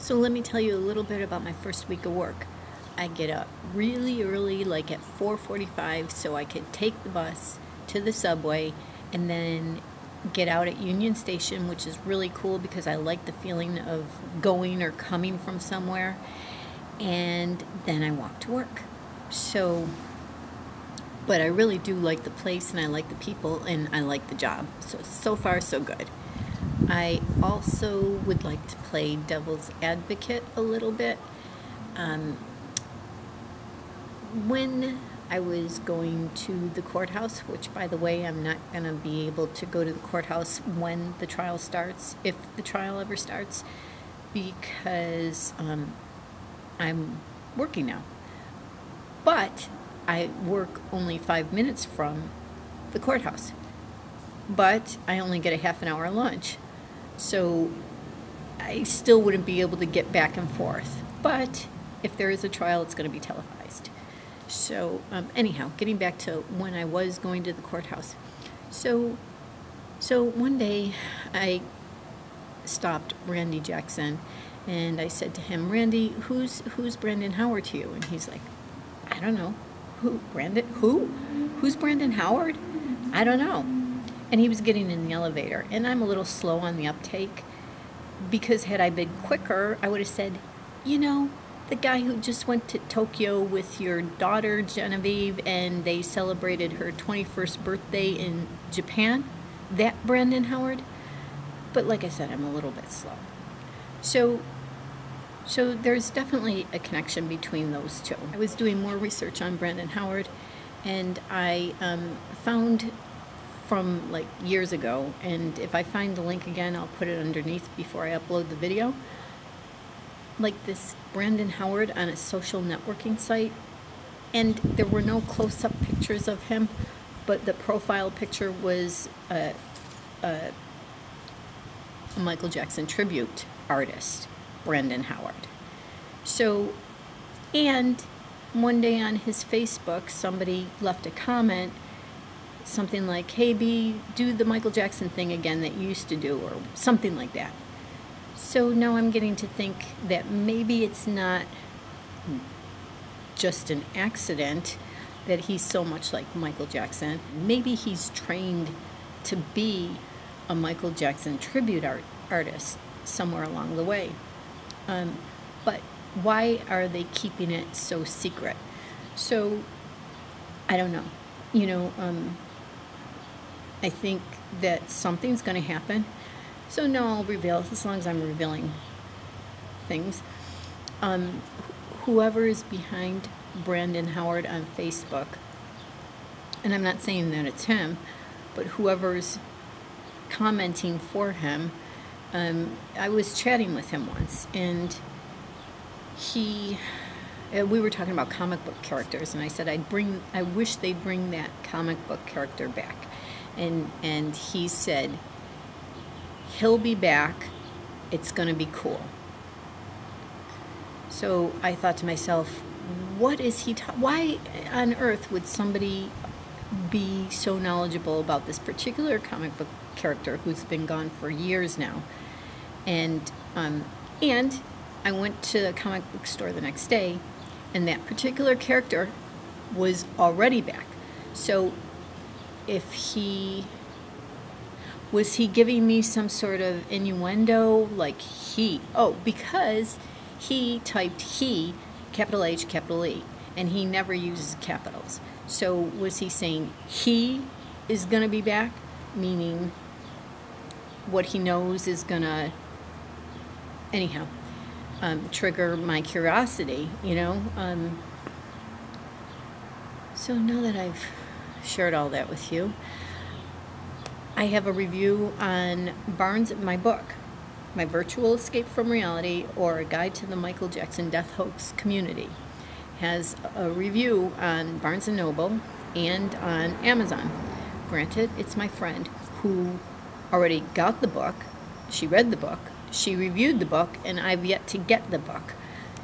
So let me tell you a little bit about my first week of work. I get up really early, like at 4:45, so I could take the bus to the subway and then get out at Union Station, which is really cool because I like the feeling of going or coming from somewhere. And then I walk to work. But I really do like the place, and I like the people, and I like the job. So far, so good. I also would like to play devil's advocate a little bit. When I was going to the courthouse, which, by the way, I'm not going to be able to go to the courthouse when the trial starts, if the trial ever starts, because I'm working now. But I work only 5 minutes from the courthouse. But I only get a half an hour lunch. So I still wouldn't be able to get back and forth. But if there is a trial, it's going to be televised. So anyhow, getting back to when I was going to the courthouse. So one day I stopped Randy Jackson and I said to him, "Randy, who's Brandon Howard to you?" And he's like, "I don't know." "Who? Brandon? Who? Who's Brandon Howard? I don't know." And he was getting in the elevator, and I'm a little slow on the uptake because had I been quicker, I would have said, "You know, the guy who just went to Tokyo with your daughter Genevieve and they celebrated her 21st birthday in Japan, that Brandon Howard?" But like I said, I'm a little bit slow. So there's definitely a connection between those two. I was doing more research on Brandon Howard, and I found from like years ago, and if I find the link again, I'll put it underneath before I upload the video, like this Brandon Howard on a social networking site, and there were no close-up pictures of him, but the profile picture was a Michael Jackson tribute artist, Brandon Howard. So, and one day on his Facebook, somebody left a comment, something like, "Hey B, do the Michael Jackson thing again that you used to do," or something like that. So now I'm getting to think that maybe it's not just an accident that he's so much like Michael Jackson. Maybe he's trained to be a Michael Jackson tribute artist somewhere along the way. But why are they keeping it so secret? So I don't know. You know, I think that something's going to happen. So no, I'll reveal, as long as I'm revealing things. Whoever is behind Brandon Howard on Facebook, and I'm not saying that it's him, but whoever's commenting for him, I was chatting with him once, and we were talking about comic book characters, and I said I wish they'd bring that comic book character back, and he said he'll be back, it's gonna be cool. So I thought to myself, what is he why on earth would somebody be so knowledgeable about this particular comic book character who's been gone for years now? And I went to the comic book store the next day, and that particular character was already back. So was he giving me some sort of innuendo, like because he typed he, capital H, capital E, and he never uses capitals. So was he saying he is going to be back, meaning what he knows is going to, anyhow, trigger my curiosity, you know? So now that I've shared all that with you, I have a review on my book, My Virtual Escape from Reality, or A Guide to the Michael Jackson Death Hoax Community. Has a review on Barnes & Noble and on Amazon. Granted, it's my friend who already got the book, she read the book, she reviewed the book, and I've yet to get the book.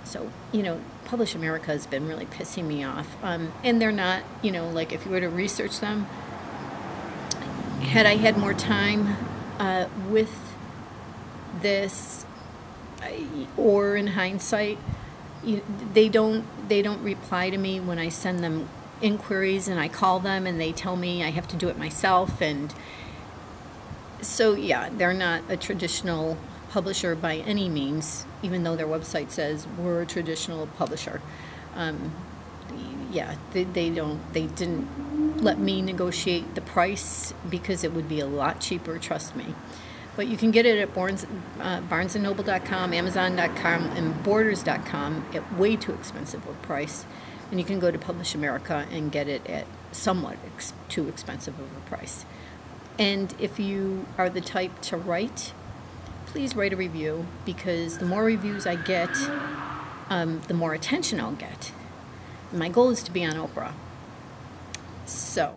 So, you know, Publish America has been really pissing me off. And they're not, you know, like if you were to research them, had I had more time with this, or in hindsight, they don't reply to me when I send them inquiries, and I call them and they tell me I have to do it myself. And so yeah, they're not a traditional publisher by any means, even though their website says we're a traditional publisher. Yeah, they didn't let me negotiate the price because it would be a lot cheaper, trust me. But you can get it at barnesandnoble.com, amazon.com, and borders.com at way too expensive a price. And you can go to Publish America and get it at somewhat too expensive of a price. And if you are the type to write, please write a review, because the more reviews I get, the more attention I'll get. My goal is to be on Oprah. So